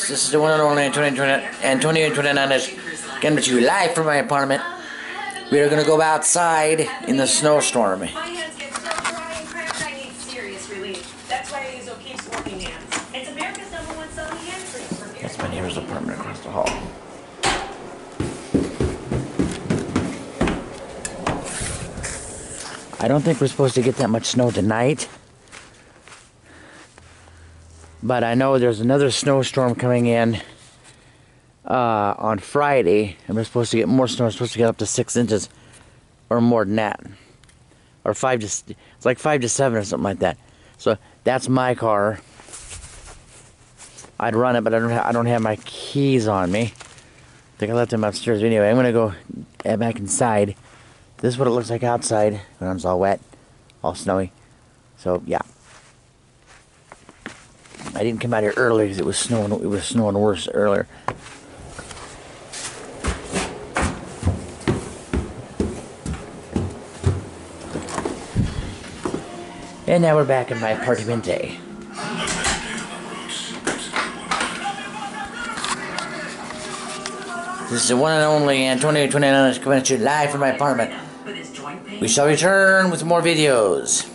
This is the one and only Antonio 29 is coming to you live from my apartment. We are going to go outside in the snowstorm. My hands get so dry and cracked, I need serious relief. That's why I use O'Keefe's working hands. It's America's #1 selling hand cream. That's my neighbor's apartment across the hall. I don't think we're supposed to get that much snow tonight. But I know there's another snowstorm coming in on Friday, and we're supposed to get more snow. We're supposed to get up to 6 inches or more than that, or it's like 5 to 7 or something like that. So that's my car. I'd run it, but I don't have my keys on me. I think I left them upstairs. Anyway, I'm gonna go back inside. This is what it looks like outside when it's all wet, all snowy. So yeah. I didn't come out here early because it was snowing. It was snowing worse earlier. And now we're back in my apartment. This is the one and only Antonio 29 coming at you live from my apartment. We shall return with more videos.